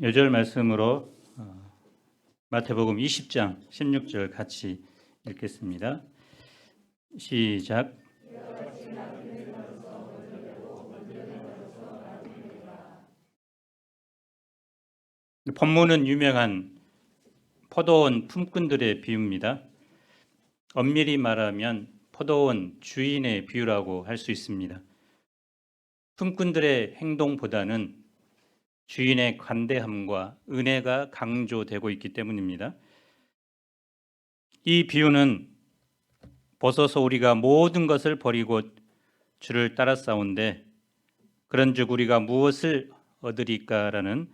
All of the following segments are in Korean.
요절 말씀으로 마태복음 20장 16절 같이 읽겠습니다. 시작. 본문은 유명한 포도원 품꾼들의 비유입니다. 엄밀히 말하면 포도원 주인의 비유라고 할 수 있습니다. 품꾼들의 행동보다는 주인의 관대함과 은혜가 강조되고 있기 때문입니다. 이 비유는 벗어서 우리가 모든 것을 버리고 주를 따라 싸운데 그런즉 우리가 무엇을 얻으리까라는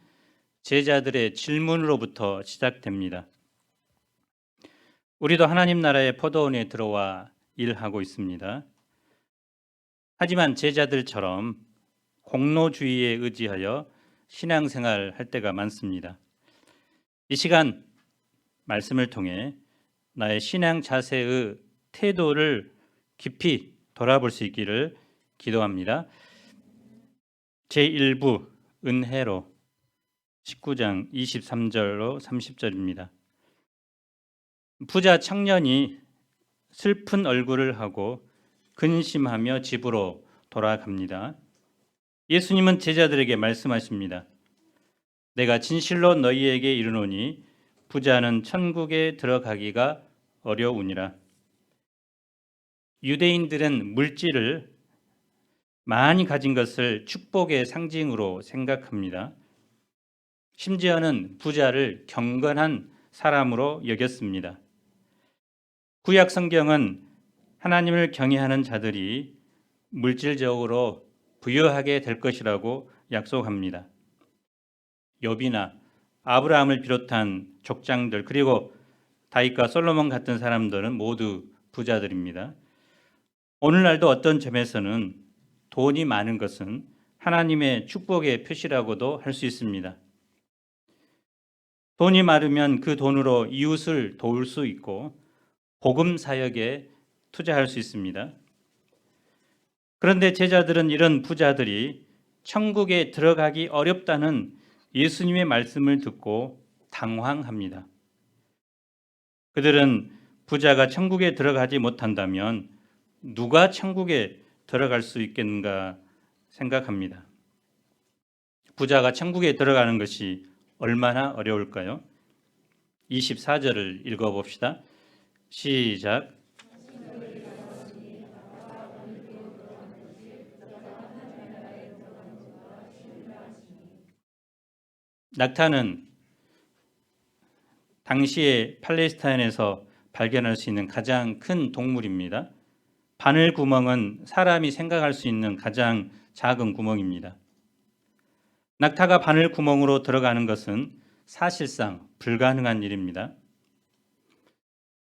제자들의 질문으로부터 시작됩니다. 우리도 하나님 나라의 포도원에 들어와 일하고 있습니다. 하지만 제자들처럼 공로주의에 의지하여 신앙생활 할 때가 많습니다. 이 시간 말씀을 통해 나의 신앙 자세의 태도를 깊이 돌아볼 수 있기를 기도합니다. 제1부 은혜로 19장 23절로 30절입니다. 부자 청년이 슬픈 얼굴을 하고 근심하며 집으로 돌아갑니다. 예수님은 제자들에게 말씀하십니다. 내가 진실로 너희에게 이르노니 부자는 천국에 들어가기가 어려우니라. 유대인들은 물질을 많이 가진 것을 축복의 상징으로 생각합니다. 심지어는 부자를 경건한 사람으로 여겼습니다. 구약 성경은 하나님을 경외하는 자들이 물질적으로 부유하게 될 것이라고 약속합니다. 욥이나 아브라함을 비롯한 족장들 그리고 다윗과 솔로몬 같은 사람들은 모두 부자들입니다. 오늘날도 어떤 점에서는 돈이 많은 것은 하나님의 축복의 표시라고도 할 수 있습니다. 돈이 많으면 그 돈으로 이웃을 도울 수 있고 복음 사역에 투자할 수 있습니다. 그런데 제자들은 이런 부자들이 천국에 들어가기 어렵다는 예수님의 말씀을 듣고 당황합니다. 그들은 부자가 천국에 들어가지 못한다면 누가 천국에 들어갈 수 있겠는가 생각합니다. 부자가 천국에 들어가는 것이 얼마나 어려울까요? 24절을 읽어봅시다. 시작. 낙타는 당시에 팔레스타인에서 발견할 수 있는 가장 큰 동물입니다. 바늘 구멍은 사람이 생각할 수 있는 가장 작은 구멍입니다. 낙타가 바늘 구멍으로 들어가는 것은 사실상 불가능한 일입니다.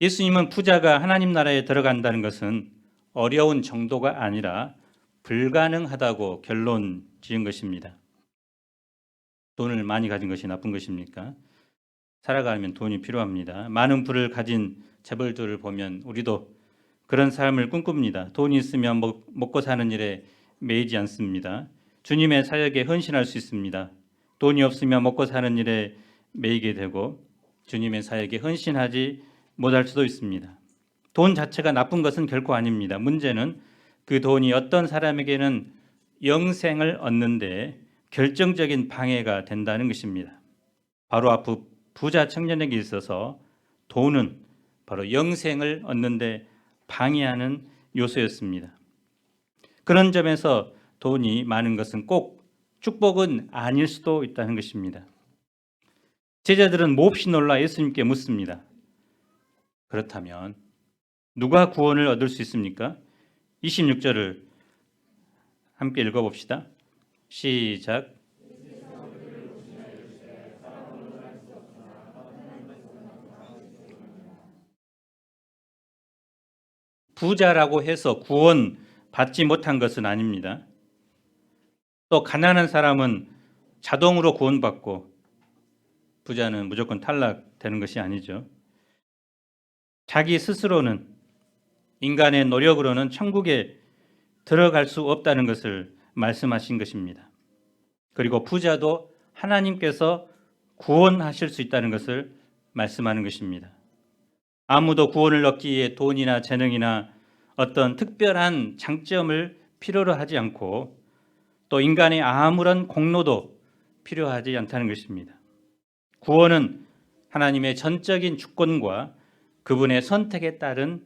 예수님은 부자가 하나님 나라에 들어간다는 것은 어려운 정도가 아니라 불가능하다고 결론 지은 것입니다. 돈을 많이 가진 것이 나쁜 것입니까? 살아가려면 돈이 필요합니다. 많은 부를 가진 재벌들을 보면 우리도 그런 삶을 꿈꿉니다. 돈이 있으면 먹고 사는 일에 매이지 않습니다. 주님의 사역에 헌신할 수 있습니다. 돈이 없으면 먹고 사는 일에 매이게 되고 주님의 사역에 헌신하지 못할 수도 있습니다. 돈 자체가 나쁜 것은 결코 아닙니다. 문제는 그 돈이 어떤 사람에게는 영생을 얻는 데 결정적인 방해가 된다는 것입니다. 바로 앞 부자 청년에게 있어서 돈은 바로 영생을 얻는 데 방해하는 요소였습니다. 그런 점에서 돈이 많은 것은 꼭 축복은 아닐 수도 있다는 것입니다. 제자들은 몹시 놀라 예수님께 묻습니다. 그렇다면 누가 구원을 얻을 수 있습니까? 26절을 함께 읽어봅시다. 시작. 부자라고 해서 구원 받지 못한 것은 아닙니다. 또 가난한 사람은 자동으로 구원받고 부자는 무조건 탈락되는 것이 아니죠. 자기 스스로는 인간의 노력으로는 천국에 들어갈 수 없다는 것을 말씀하신 것입니다. 그리고 부자도 하나님께서 구원하실 수 있다는 것을 말씀하는 것입니다. 아무도 구원을 얻기 위해 돈이나 재능이나 어떤 특별한 장점을 필요로 하지 않고 또 인간의 아무런 공로도 필요하지 않다는 것입니다. 구원은 하나님의 전적인 주권과 그분의 선택에 따른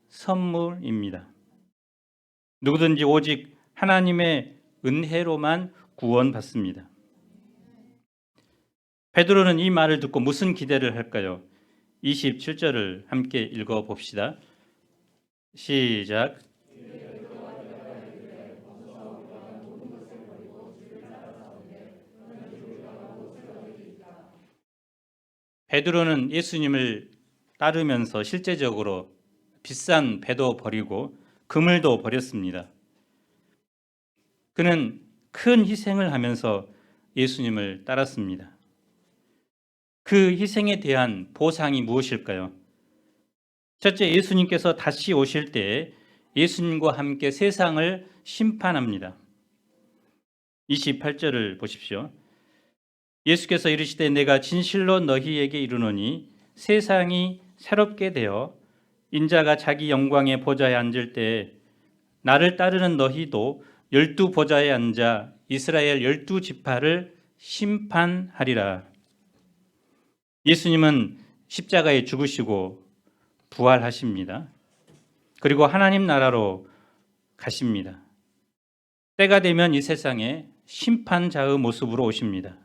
선물입니다. 누구든지 오직 하나님의 은혜로만 구원받습니다. 베드로는 이 말을 듣고 무슨 기대를 할까요? 27절을 함께 읽어봅시다. 시작. 베드로는 예수님을 따르면서 실제적으로 비싼 배도 버리고 그물도 버렸습니다. 그는 큰 희생을 하면서 예수님을 따랐습니다. 그 희생에 대한 보상이 무엇일까요? 첫째, 예수님께서 다시 오실 때 예수님과 함께 세상을 심판합니다. 28절을 보십시오. 예수께서 이르시되 내가 진실로 너희에게 이르노니 세상이 새롭게 되어 인자가 자기 영광의 보좌에 앉을 때 나를 따르는 너희도 12 보좌에 앉아 이스라엘 12 지파를 심판하리라. 예수님은 십자가에 죽으시고 부활하십니다. 그리고 하나님 나라로 가십니다. 때가 되면 이 세상에 심판자의 모습으로 오십니다.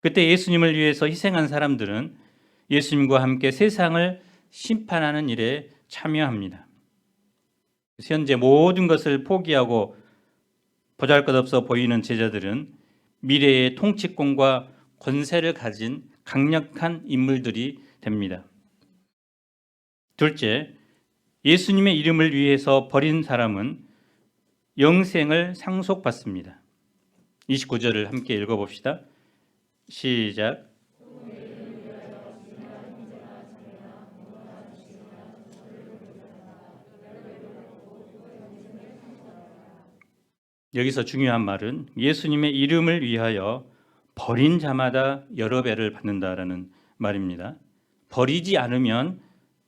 그때 예수님을 위해서 희생한 사람들은 예수님과 함께 세상을 심판하는 일에 참여합니다. 현재 모든 것을 포기하고 보잘것없어 보이는 제자들은 미래의 통치권과 권세를 가진 강력한 인물들이 됩니다. 둘째, 예수님의 이름을 위해서 버린 사람은 영생을 상속받습니다. 29절을 함께 읽어봅시다. 시작. 여기서 중요한 말은 예수님의 이름을 위하여 버린 자마다 여러 배를 받는다라는 말입니다. 버리지 않으면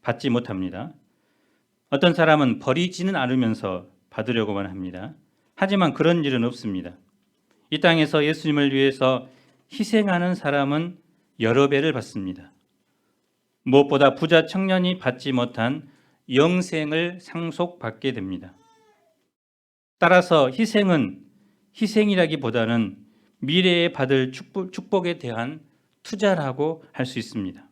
받지 못합니다. 어떤 사람은 버리지는 않으면서 받으려고만 합니다. 하지만 그런 일은 없습니다. 이 땅에서 예수님을 위해서 희생하는 사람은 여러 배를 받습니다. 무엇보다 부자 청년이 받지 못한 영생을 상속받게 됩니다. 따라서 희생은 희생이라기보다는 미래에 받을 축복에 대한 투자라고 할 수 있습니다.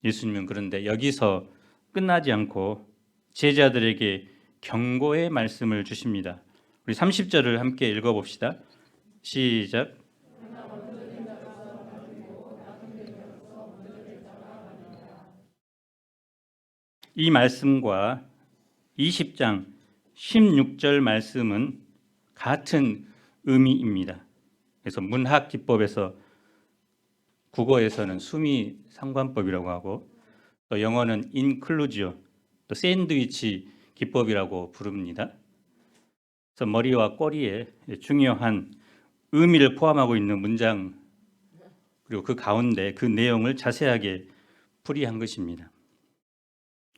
예수님은 그런데 여기서 끝나지 않고 제자들에게 경고의 말씀을 주십니다. 우리 30절을 함께 읽어봅시다. 시작. 이 말씀과 20장 16절 말씀은 같은 의미입니다. 그래서 문학 기법에서 국어에서는 수미 상관법이라고 하고 또 영어는 인클루지오, 또 샌드위치 기법이라고 부릅니다. 그래서 머리와 꼬리에 중요한 의미를 포함하고 있는 문장 그리고 그 가운데 그 내용을 자세하게 풀이한 것입니다.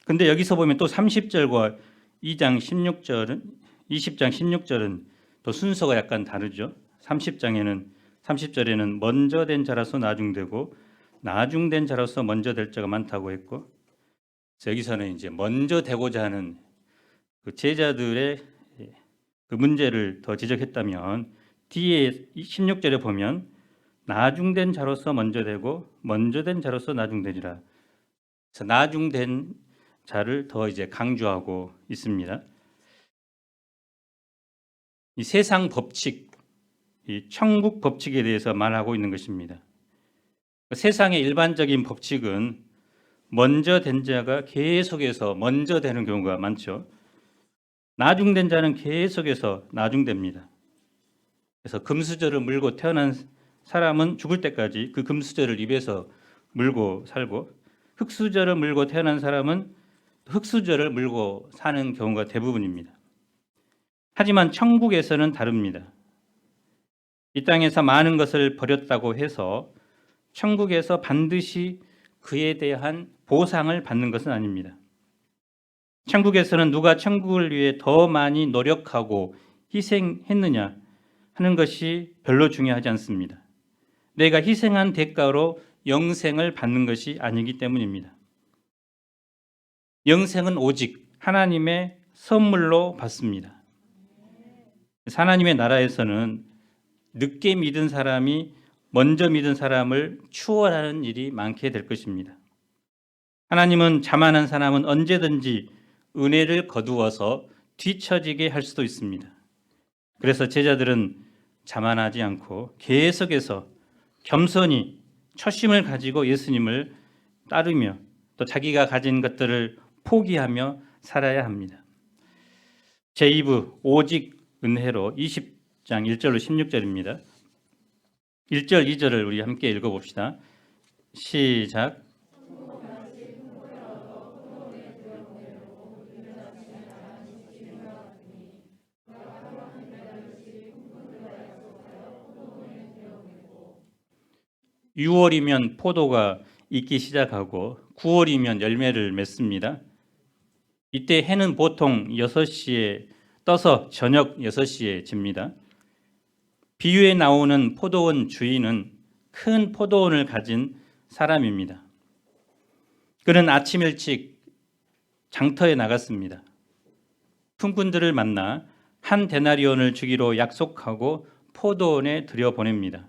근데 여기서 보면 또 30절과 20장 16절은 또 순서가 약간 다르죠. 30절에는 먼저 된 자라서 나중되고 나중된 자로서 먼저 될 자가 많다고 했고, 여기서는 이제 먼저 되고자 하는 그 제자들의 그 문제를 더 지적했다면 뒤에 16절에 보면 나중된 자로서 먼저 되고 먼저 된 자로서 나중되리라. 그래서 나중된 자를 더 이제 강조하고 있습니다. 이 세상 법칙, 이 천국 법칙에 대해서 말하고 있는 것입니다. 세상의 일반적인 법칙은 먼저 된 자가 계속해서 먼저 되는 경우가 많죠. 나중된 자는 계속해서 나중됩니다. 그래서 금수저를 물고 태어난 사람은 죽을 때까지 그 금수저를 입에서 물고 살고, 흙수저를 물고 태어난 사람은 흙수저를 물고 사는 경우가 대부분입니다. 하지만 천국에서는 다릅니다. 이 땅에서 많은 것을 버렸다고 해서 천국에서 반드시 그에 대한 보상을 받는 것은 아닙니다. 천국에서는 누가 천국을 위해 더 많이 노력하고 희생했느냐 하는 것이 별로 중요하지 않습니다. 내가 희생한 대가로 영생을 받는 것이 아니기 때문입니다. 영생은 오직 하나님의 선물로 받습니다. 하나님의 나라에서는 늦게 믿은 사람이 먼저 믿은 사람을 추월하는 일이 많게 될 것입니다. 하나님은 자만한 사람은 언제든지 은혜를 거두어서 뒤처지게 할 수도 있습니다. 그래서 제자들은 자만하지 않고 계속해서 겸손히 초심을 가지고 예수님을 따르며 또 자기가 가진 것들을 포기하며 살아야 합니다. 제2부 오직 은혜로 20장 1절로 16절입니다. 1절, 2절을 우리 함께 읽어봅시다. 시작. (6월이면) 포도가 익기 시작하고 (9월이면) 열매를 맺습니다. 이때 해는 보통 6시에 떠서 저녁 6시에 집니다. 비유에 나오는 포도원 주인은 큰 포도원을 가진 사람입니다. 그는 아침 일찍 장터에 나갔습니다. 품꾼들을 만나 한 데나리온을 주기로 약속하고 포도원에 들여보냅니다.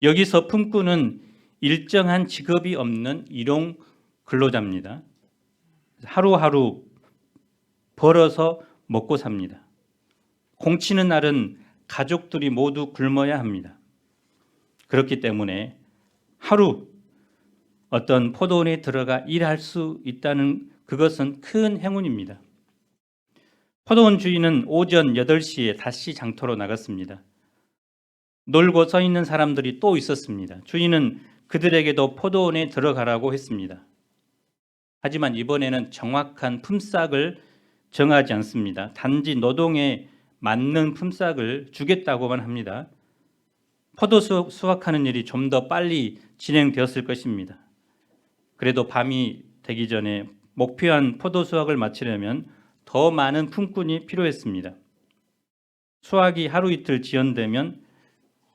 여기서 품꾼은 일정한 직업이 없는 일용 근로자입니다. 하루하루 벌어서 먹고 삽니다. 공치는 날은 가족들이 모두 굶어야 합니다. 그렇기 때문에 하루 어떤 포도원에 들어가 일할 수 있다는 그것은 큰 행운입니다. 포도원 주인은 오전 8시에 다시 장터로 나갔습니다. 놀고 서 있는 사람들이 또 있었습니다. 주인은 그들에게도 포도원에 들어가라고 했습니다. 하지만 이번에는 정확한 품삯을 정하지 않습니다. 단지 노동에 맞는 품삯을 주겠다고만 합니다. 포도 수확하는 일이 좀 더 빨리 진행되었을 것입니다. 그래도 밤이 되기 전에 목표한 포도 수확을 마치려면 더 많은 품꾼이 필요했습니다. 수확이 하루 이틀 지연되면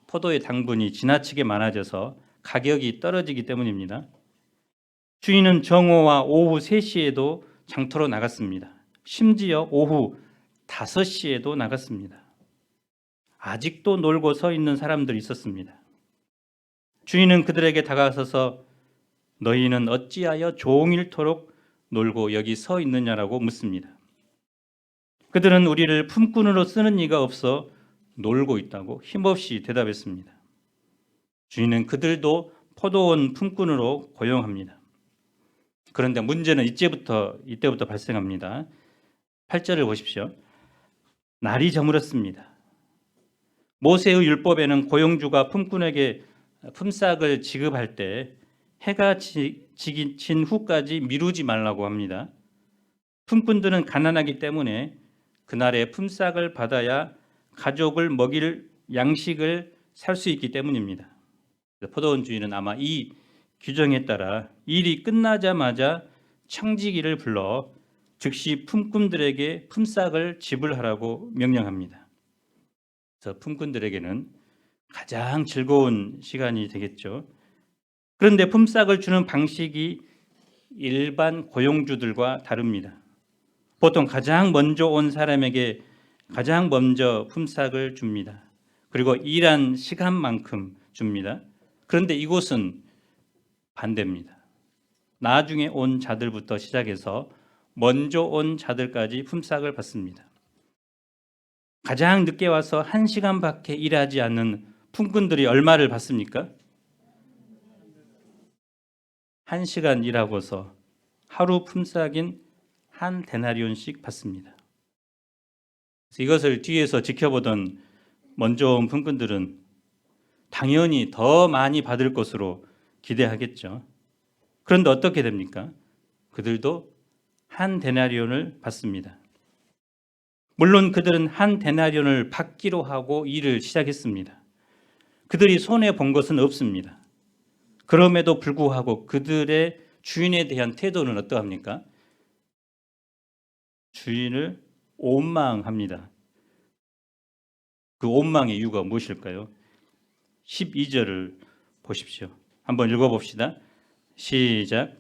포도의 당분이 지나치게 많아져서 가격이 떨어지기 때문입니다. 주인은 정오와 오후 3시에도 장터로 나갔습니다. 심지어 오후 5시에도 나갔습니다. 아직도 놀고 서 있는 사람들이 있었습니다. 주인은 그들에게 다가서서 너희는 어찌하여 종일토록 놀고 여기 서 있느냐라고 묻습니다. 그들은 우리를 품꾼으로 쓰는 이가 없어 놀고 있다고 힘없이 대답했습니다. 주인은 그들도 포도원 품꾼으로 고용합니다. 그런데 문제는 이때부터 발생합니다. 8절을 보십시오. 날이 저물었습니다. 모세의 율법에는 고용주가 품꾼에게 품삯을 지급할 때 해가 진 후까지 미루지 말라고 합니다. 품꾼들은 가난하기 때문에 그날의 품삯을 받아야 가족을 먹일 양식을 살 수 있기 때문입니다. 포도원 주인은 아마 이 규정에 따라 일이 끝나자마자 청지기를 불러 즉시 품꾼들에게 품삯을 지불하라고 명령합니다. 그래서 품꾼들에게는 가장 즐거운 시간이 되겠죠. 그런데 품삯을 주는 방식이 일반 고용주들과 다릅니다. 보통 가장 먼저 온 사람에게 가장 먼저 품삯을 줍니다. 그리고 일한 시간만큼 줍니다. 그런데 이곳은 반대입니다. 나중에 온 자들부터 시작해서 먼저 온 자들까지 품삯을 받습니다. 가장 늦게 와서 1시간밖에 일하지 않는 품꾼들이 얼마를 받습니까? 1시간 일하고서 하루 품삯인 한 데나리온씩 받습니다. 이것을 뒤에서 지켜보던 먼저 온 품꾼들은 당연히 더 많이 받을 것으로 기대하겠죠. 그런데 어떻게 됩니까? 그들도 한 데나리온을 받습니다. 물론 그들은 한 데나리온을 받기로 하고 일을 시작했습니다. 그들이 손해 본 것은 없습니다. 그럼에도 불구하고 그들의 주인에 대한 태도는 어떠합니까? 주인을 원망합니다. 그 원망의 이유가 무엇일까요? 12절을 보십시오. 한번 읽어봅시다. 시작.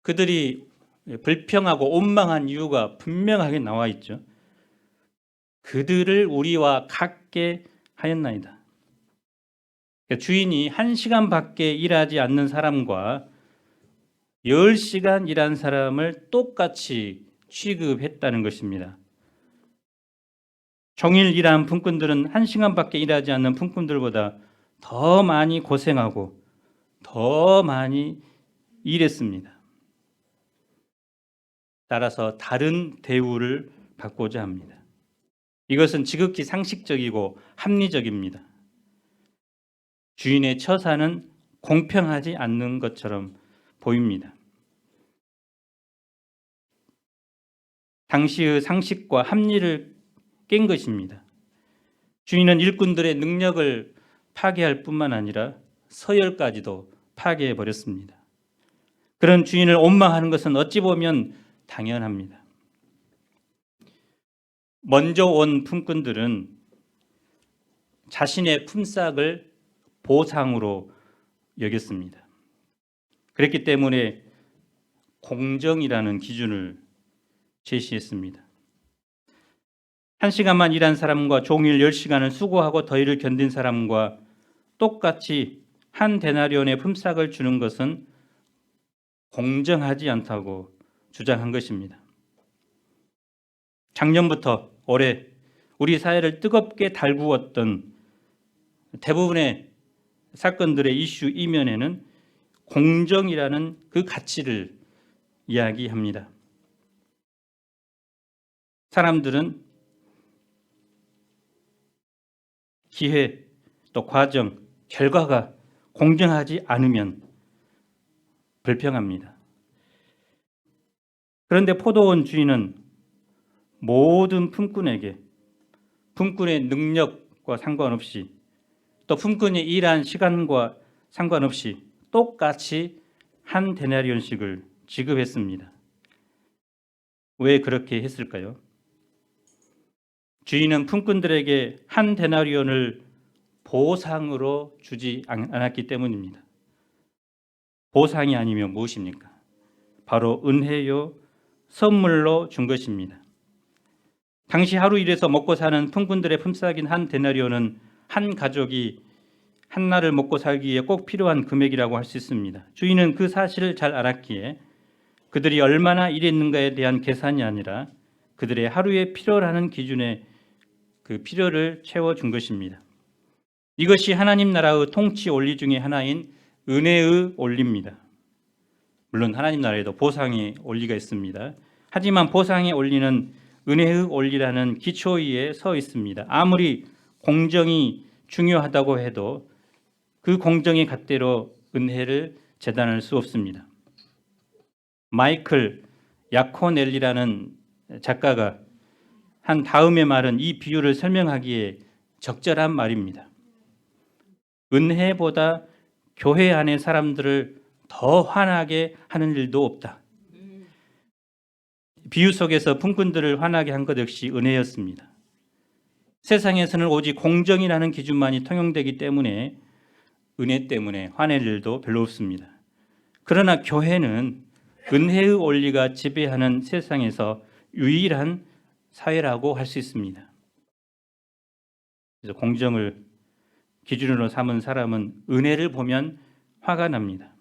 그들이 불평하고 원망한 이유가 분명하게 나와 있죠. 그들을 우리와 같게 하였나이다. 주인이 1시간밖에 일하지 않는 사람과 10시간 일한 사람을 똑같이 취급했다는 것입니다. 종일 일한 품꾼들은 1시간밖에 일하지 않는 품꾼들보다 더 많이 고생하고 더 많이 일했습니다. 따라서 다른 대우를 받고자 합니다. 이것은 지극히 상식적이고 합리적입니다. 주인의 처사는 공평하지 않는 것처럼 보입니다. 당시의 상식과 합리를 깬 것입니다. 주인은 일꾼들의 능력을 파괴할 뿐만 아니라 서열까지도 파괴해 버렸습니다. 그런 주인을 원망하는 것은 어찌 보면 당연합니다. 먼저 온 품꾼들은 자신의 품삯을 보상으로 여겼습니다. 그렇기 때문에 공정이라는 기준을 제시했습니다. 1시간만 일한 사람과 종일 10시간을 수고하고 더위를 견딘 사람과 똑같이 한 데나리온의 품삯을 주는 것은 공정하지 않다고 주장한 것입니다. 작년부터 올해 우리 사회를 뜨겁게 달구었던 대부분의 사건들의 이슈 이면에는 공정이라는 그 가치를 이야기합니다. 사람들은 기회, 또 과정, 결과가 공정하지 않으면 불평합니다. 그런데 포도원 주인은 모든 품꾼에게 품꾼의 능력과 상관없이 또 품꾼이 일한 시간과 상관없이 똑같이 한 데나리온씩을 지급했습니다. 왜 그렇게 했을까요? 주인은 품꾼들에게 한 데나리온을 보상으로 주지 않았기 때문입니다. 보상이 아니면 무엇입니까? 바로 은혜요, 선물로 준 것입니다. 당시 하루 일해서 먹고 사는 품꾼들의 품삯인 한 데나리온은 한 가족이 한 날을 먹고 살기 위해 꼭 필요한 금액이라고 할 수 있습니다. 주인은 그 사실을 잘 알았기에 그들이 얼마나 일했는가에 대한 계산이 아니라 그들의 하루의 필요라는 기준에 그 필요를 채워준 것입니다. 이것이 하나님 나라의 통치 원리 중에 하나인 은혜의 원리입니다. 물론 하나님 나라에도 보상의 원리가 있습니다. 하지만 보상의 원리는 은혜의 원리라는 기초 위에 서 있습니다. 아무리 공정이 중요하다고 해도 그 공정의 잣대로 은혜를 재단할 수 없습니다. 마이클 야코넬리라는 작가가 한 다음의 말은 이 비유를 설명하기에 적절한 말입니다. 은혜보다 교회 안의 사람들을 더 화나게 하는 일도 없다. 비유 속에서 품꾼들을 화나게 한 것 역시 은혜였습니다. 세상에서는 오직 공정이라는 기준만이 통용되기 때문에 은혜 때문에 화낼 일도 별로 없습니다. 그러나 교회는 은혜의 원리가 지배하는 세상에서 유일한 사회라고 할 수 있습니다. 그래서 공정을 기준으로 삼은 사람은 은혜를 보면 화가 납니다.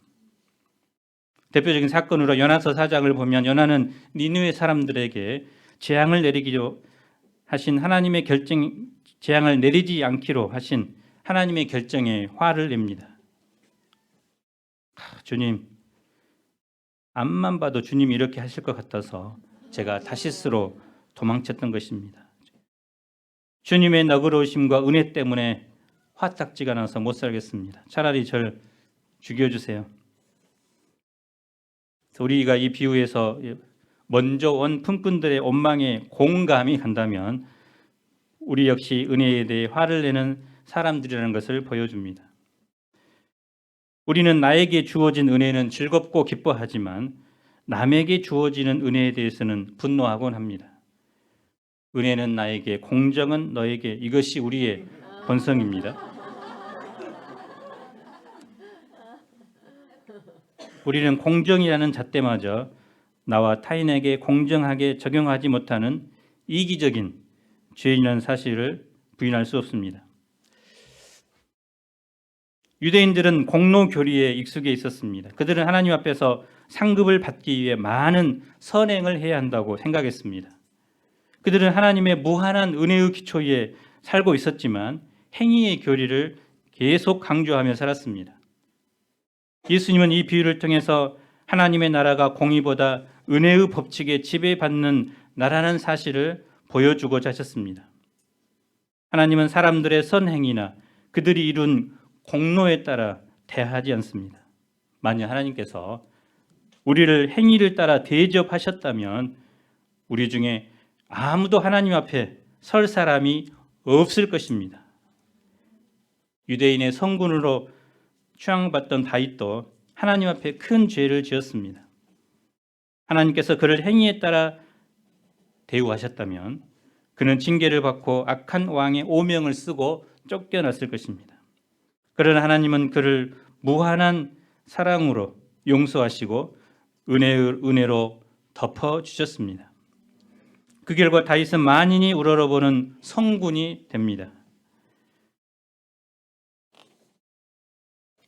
대표적인 사건으로 요나서 4장을 보면 요나는 니느웨 사람들에게 재앙을 내리기로 하신 하나님의 재앙을 내리지 않기로 하신 하나님의 결정에 화를 냅니다. 주님, 앞만 봐도 주님이 이렇게 하실 것 같아서 제가 다시스로 도망쳤던 것입니다. 주님의 너그러우심과 은혜 때문에 화딱지가 나서 못 살겠습니다. 차라리 절 죽여주세요. 우리가 이 비유에서 먼저 온 품꾼들의 원망에 공감이 간다면 우리 역시 은혜에 대해 화를 내는 사람들이라는 것을 보여줍니다. 우리는 나에게 주어진 은혜는 즐겁고 기뻐하지만 남에게 주어지는 은혜에 대해서는 분노하곤 합니다. 은혜는 나에게, 공정은 너에게, 이것이 우리의 본성입니다. 우리는 공정이라는 잣대마저 나와 타인에게 공정하게 적용하지 못하는 이기적인 죄인이라는 사실을 부인할 수 없습니다. 유대인들은 공로교리에 익숙해 있었습니다. 그들은 하나님 앞에서 상급을 받기 위해 많은 선행을 해야 한다고 생각했습니다. 그들은 하나님의 무한한 은혜의 기초 위에 살고 있었지만 행위의 교리를 계속 강조하며 살았습니다. 예수님은 이 비유를 통해서 하나님의 나라가 공의보다 은혜의 법칙에 지배받는 나라는 사실을 보여주고자 하셨습니다. 하나님은 사람들의 선행이나 그들이 이룬 공로에 따라 대하지 않습니다. 만약 하나님께서 우리를 행위를 따라 대접하셨다면 우리 중에 아무도 하나님 앞에 설 사람이 없을 것입니다. 유대인의 성군으로 추앙받던 다윗도 하나님 앞에 큰 죄를 지었습니다. 하나님께서 그를 행위에 따라 대우하셨다면 그는 징계를 받고 악한 왕의 오명을 쓰고 쫓겨났을 것입니다. 그러나 하나님은 그를 무한한 사랑으로 용서하시고 은혜로 덮어주셨습니다. 그 결과 다윗은 만인이 우러러보는 성군이 됩니다.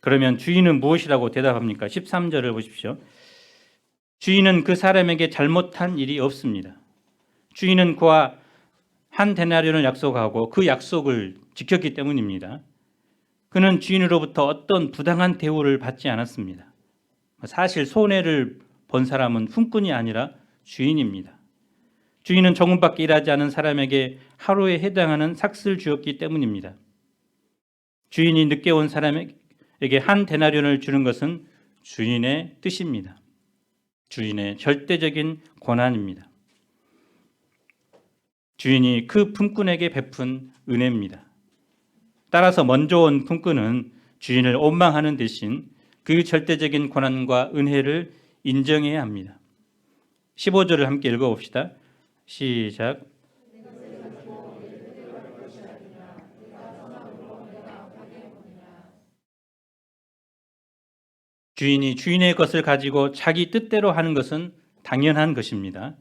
그러면 주인은 무엇이라고 대답합니까? 13절을 보십시오. 주인은 그 사람에게 잘못한 일이 없습니다. 주인은 그와 한 데나리온을 약속하고 그 약속을 지켰기 때문입니다. 그는 주인으로부터 어떤 부당한 대우를 받지 않았습니다. 사실 손해를 본 사람은 품꾼이 아니라 주인입니다. 주인은 조금밖에 일하지 않은 사람에게 하루에 해당하는 삭슬 주었기 때문입니다. 주인이 늦게 온 사람에게 한 데나리온을 주는 것은 주인의 뜻입니다. 주인의 절대적인 권한입니다. 주인이 그 품꾼에게 베푼 은혜입니다. 따라서 먼저 온 품꾼은 주인을 원망하는 대신 그 절대적인 권한과 은혜를 인정해야 합니다. 15절을 함께 읽어봅시다. 시작. 주인이 주인의 것을 가지고 자기 뜻대로 하는 것은 당연한 것입니다.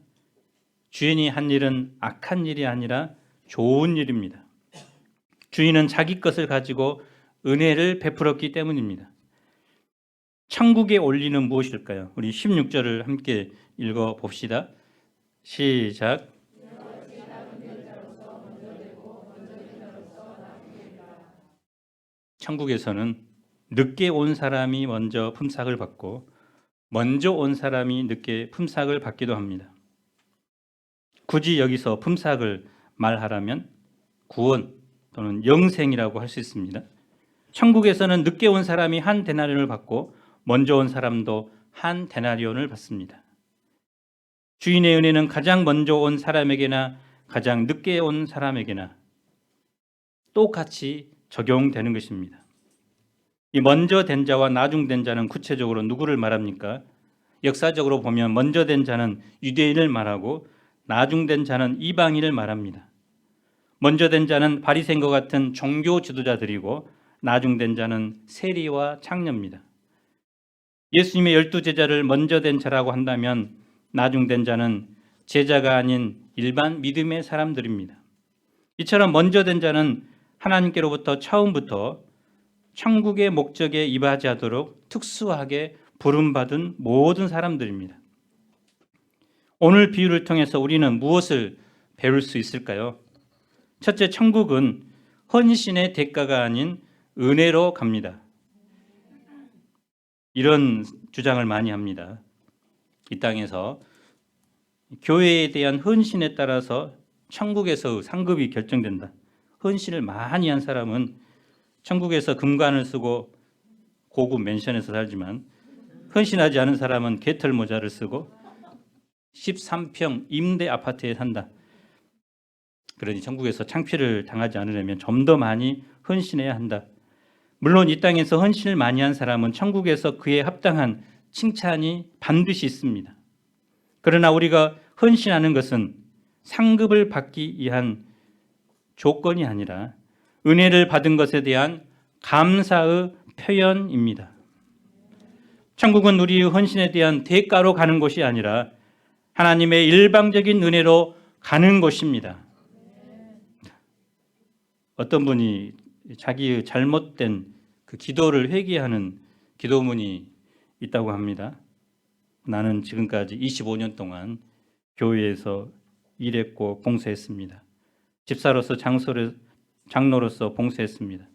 주인이 한 일은 악한 일이 아니라 좋은 일입니다. 주인은 자기 것을 가지고 은혜를 베풀었기 때문입니다. 천국의 원리는 무엇일까요? 우리 16절을 함께 읽어봅시다. 시작. 천국에서는 늦게 온 사람이 먼저 품삯을 받고 먼저 온 사람이 늦게 품삯을 받기도 합니다. 굳이 여기서 품삯을 말하라면 구원 또는 영생이라고 할 수 있습니다. 천국에서는 늦게 온 사람이 한 데나리온을 받고 먼저 온 사람도 한 데나리온을 받습니다. 주인의 은혜는 가장 먼저 온 사람에게나 가장 늦게 온 사람에게나 똑같이 적용되는 것입니다. 이 먼저 된 자와 나중 된 자는 구체적으로 누구를 말합니까? 역사적으로 보면 먼저 된 자는 유대인을 말하고 나중 된 자는 이방인을 말합니다. 먼저 된 자는 바리새인과 같은 종교 지도자들이고 나중 된 자는 세리와 창녀입니다. 예수님의 12제자를 먼저 된 자라고 한다면 나중 된 자는 제자가 아닌 일반 믿음의 사람들입니다. 이처럼 먼저 된 자는 하나님께로부터 처음부터 천국의 목적에 이바지하도록 특수하게 부름받은 모든 사람들입니다. 오늘 비유를 통해서 우리는 무엇을 배울 수 있을까요? 첫째, 천국은 헌신의 대가가 아닌 은혜로 갑니다. 이런 주장을 많이 합니다. 이 땅에서 교회에 대한 헌신에 따라서 천국에서 상급이 결정된다. 헌신을 많이 한 사람은 천국에서 금관을 쓰고 고급 맨션에서 살지만 헌신하지 않은 사람은 개털 모자를 쓰고 13평 임대 아파트에 산다. 그러니 천국에서 창피를 당하지 않으려면 좀 더 많이 헌신해야 한다. 물론 이 땅에서 헌신을 많이 한 사람은 천국에서 그에 합당한 칭찬이 반드시 있습니다. 그러나 우리가 헌신하는 것은 상급을 받기 위한 조건이 아니라 은혜를 받은 것에 대한 감사의 표현입니다. 천국은 우리의 헌신에 대한 대가로 가는 곳이 아니라 하나님의 일방적인 은혜로 가는 곳입니다. 어떤 분이 자기의 잘못된 그 기도를 회개하는 기도문이 있다고 합니다. 나는 지금까지 25년 동안 교회에서 일했고 봉사했습니다. 집사로서 장로로서 봉사했습니다.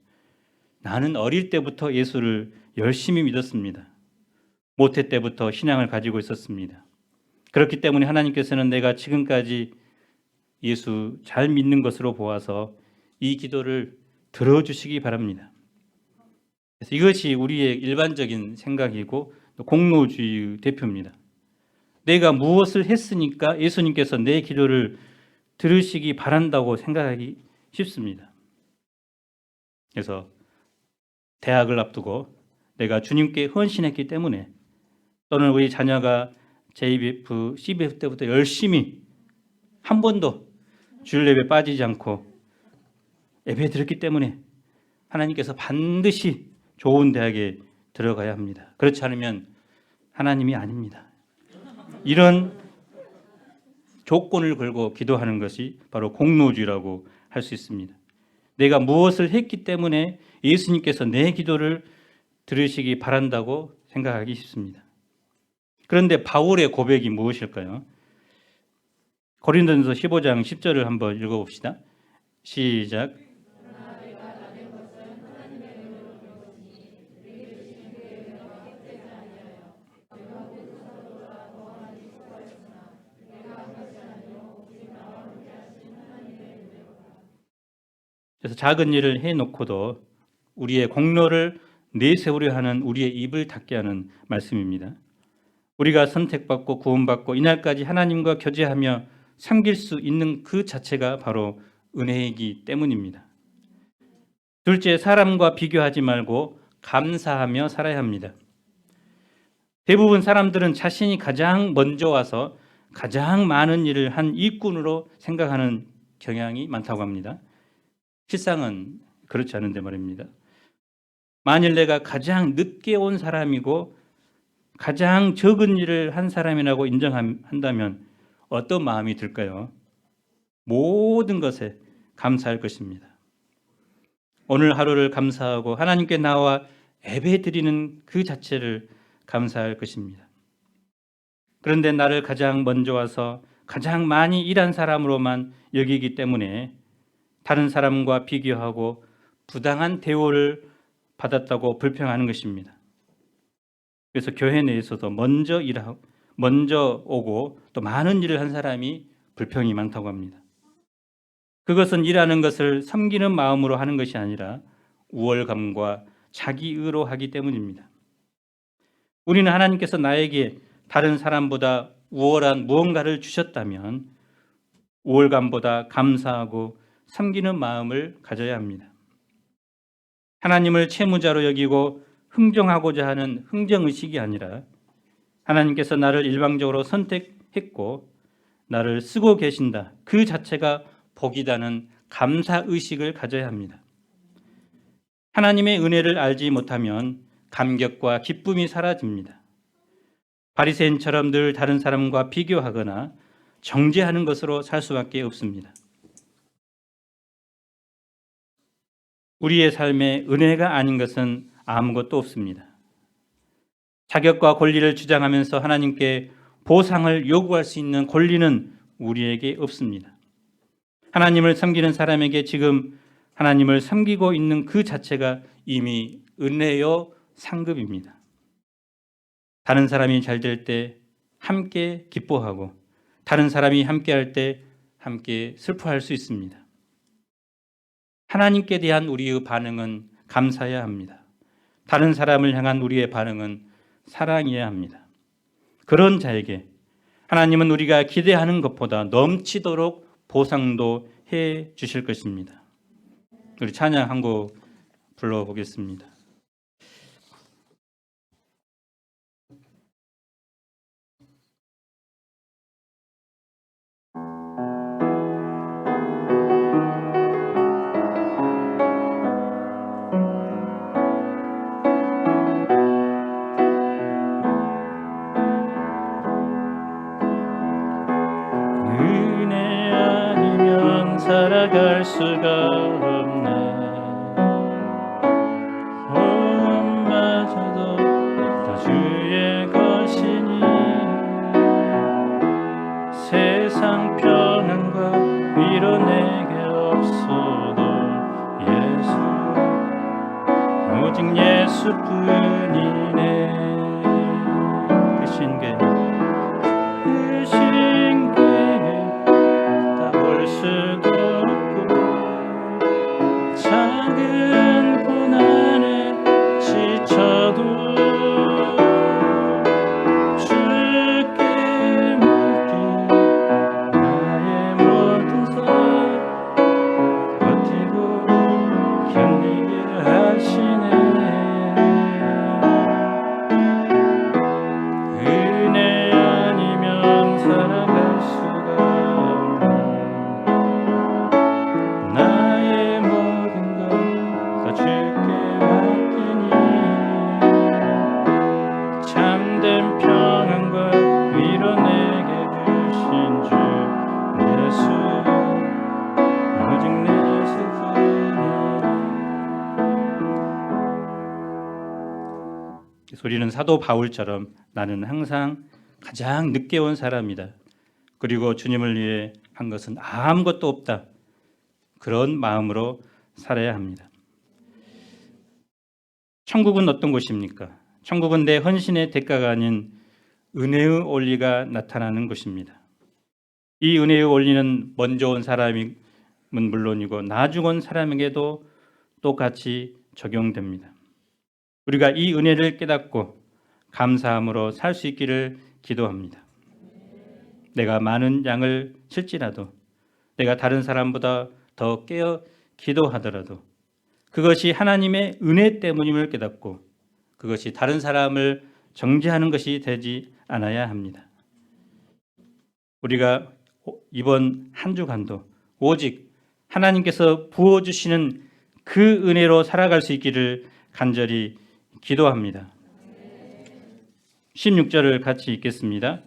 나는 어릴 때부터 예수를 열심히 믿었습니다. 모태 때부터 신앙을 가지고 있었습니다. 그렇기 때문에 하나님께서는 내가 지금까지 예수 잘 믿는 것으로 보아서 이 기도를 들어주시기 바랍니다. 그래서 이것이 우리의 일반적인 생각이고 공로주의의 대표입니다. 내가 무엇을 했으니까 예수님께서 내 기도를 들으시기 바란다고 생각하기 쉽습니다. 그래서 대학을 앞두고 내가 주님께 헌신했기 때문에 또는 우리 자녀가 JBF, CBF 때부터 열심히 한 번도 주일 예배 빠지지 않고 예배 드렸기 때문에 하나님께서 반드시 좋은 대학에 들어가야 합니다. 그렇지 않으면 하나님이 아닙니다. 이런 조건을 걸고 기도하는 것이 바로 공로주의라고 할 수 있습니다. 내가 무엇을 했기 때문에 예수님께서 내 기도를 들으시기 바란다고 생각하기 쉽습니다. 그런데 바울의 고백이 무엇일까요? 고린도전서 15장 10절을 한번 읽어봅시다. 시작. 그래서 작은 일을 해놓고도 우리의 공로를 내세우려 하는 우리의 입을 닫게 하는 말씀입니다. 우리가 선택받고 구원받고 이날까지 하나님과 교제하며 섬길 수 있는 그 자체가 바로 은혜이기 때문입니다. 둘째, 사람과 비교하지 말고 감사하며 살아야 합니다. 대부분 사람들은 자신이 가장 먼저 와서 가장 많은 일을 한 일꾼으로 생각하는 경향이 많다고 합니다. 실상은 그렇지 않은데 말입니다. 만일 내가 가장 늦게 온 사람이고 가장 적은 일을 한 사람이라고 인정한다면 어떤 마음이 들까요? 모든 것에 감사할 것입니다. 오늘 하루를 감사하고 하나님께 나와 예배 드리는 그 자체를 감사할 것입니다. 그런데 나를 가장 먼저 와서 가장 많이 일한 사람으로만 여기기 때문에 다른 사람과 비교하고 부당한 대우를 받았다고 불평하는 것입니다. 그래서 교회 내에서도 먼저 오고 또 많은 일을 한 사람이 불평이 많다고 합니다. 그것은 일하는 것을 섬기는 마음으로 하는 것이 아니라 우월감과 자기의로 하기 때문입니다. 우리는 하나님께서 나에게 다른 사람보다 우월한 무언가를 주셨다면 우월감보다 감사하고 섬기는 마음을 가져야 합니다. 하나님을 채무자로 여기고 흥정하고자 하는 흥정의식이 아니라 하나님께서 나를 일방적으로 선택했고 나를 쓰고 계신다. 그 자체가 복이다는 감사의식을 가져야 합니다. 하나님의 은혜를 알지 못하면 감격과 기쁨이 사라집니다. 바리새인처럼 늘 다른 사람과 비교하거나 정죄하는 것으로 살 수밖에 없습니다. 우리의 삶에 은혜가 아닌 것은 아무것도 없습니다. 자격과 권리를 주장하면서 하나님께 보상을 요구할 수 있는 권리는 우리에게 없습니다. 하나님을 섬기는 사람에게 지금 하나님을 섬기고 있는 그 자체가 이미 은혜요 상급입니다. 다른 사람이 잘 될 때 함께 기뻐하고 다른 사람이 함께 할 때 함께 슬퍼할 수 있습니다. 하나님께 대한 우리의 반응은 감사해야 합니다. 다른 사람을 향한 우리의 반응은 사랑이어야 합니다. 그런 자에게 하나님은 우리가 기대하는 것보다 넘치도록 보상도 해 주실 것입니다. 우리 찬양 한 곡 불러보겠습니다. 은혜 아니면 살아갈 수가 없네. 마저도 다 주의 것이니 세상 평안과 위로 내게 없어도 예수, 오직 예수뿐이네. 크신 게 다 볼 수도 없고 작은 고난에 지쳐도 주께 맡긴 나의 모든 삶 버티고 견디게 하시네. 은혜 아니면 살아갈 수가 없네. 나의 모든 것 다 주께 맡기니 참된 평안과 위로 내게 주신 주 예수, 오직 예수뿐이니. 소리는 사도 바울처럼 나는 항상 가장 늦게 온 사람이다. 그리고 주님을 위해 한 것은 아무것도 없다. 그런 마음으로 살아야 합니다. 천국은 어떤 곳입니까? 천국은 내 헌신의 대가가 아닌 은혜의 원리가 나타나는 곳입니다. 이 은혜의 원리는 먼저 온 사람은 물론이고 나중 온 사람에게도 똑같이 적용됩니다. 우리가 이 은혜를 깨닫고 감사함으로 살 수 있기를 기도합니다. 내가 많은 양을 칠지라도, 내가 다른 사람보다 더 깨어 기도하더라도 그것이 하나님의 은혜 때문임을 깨닫고 그것이 다른 사람을 정죄하는 것이 되지 않아야 합니다. 우리가 이번 한 주간도 오직 하나님께서 부어주시는 그 은혜로 살아갈 수 있기를 간절히 기도합니다. 16절을 같이 읽겠습니다.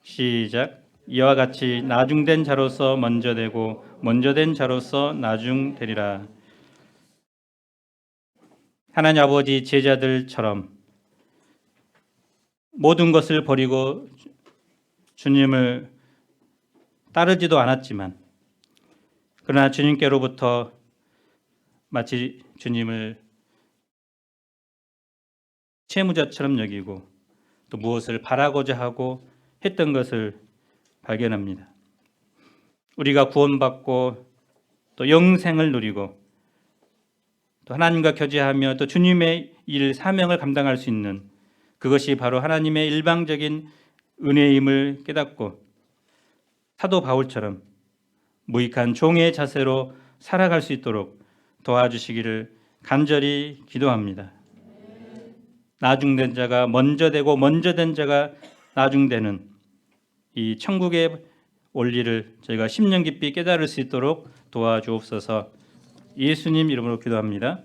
시작. 이와 같이 나중된 자로서 먼저 되고 먼저 된 자로서 나중되리라. 하나님 아버지 제자들처럼 모든 것을 버리고 주님을 따르지도 않았지만 그러나 주님께로부터 마치 주님을 채무자처럼 여기고 또 무엇을 바라고자 하고 했던 것을 발견합니다. 우리가 구원받고 또 영생을 누리고 또 하나님과 교제하며 또 주님의 일 사명을 감당할 수 있는 그것이 바로 하나님의 일방적인 은혜임을 깨닫고 사도 바울처럼 무익한 종의 자세로 살아갈 수 있도록 도와주시기를 간절히 기도합니다. 나중된 자가 먼저 되고 먼저 된 자가 나중되는 이 천국의 원리를 저희가 심령 깊이 깨달을 수 있도록 도와주옵소서. 예수님 이름으로 기도합니다.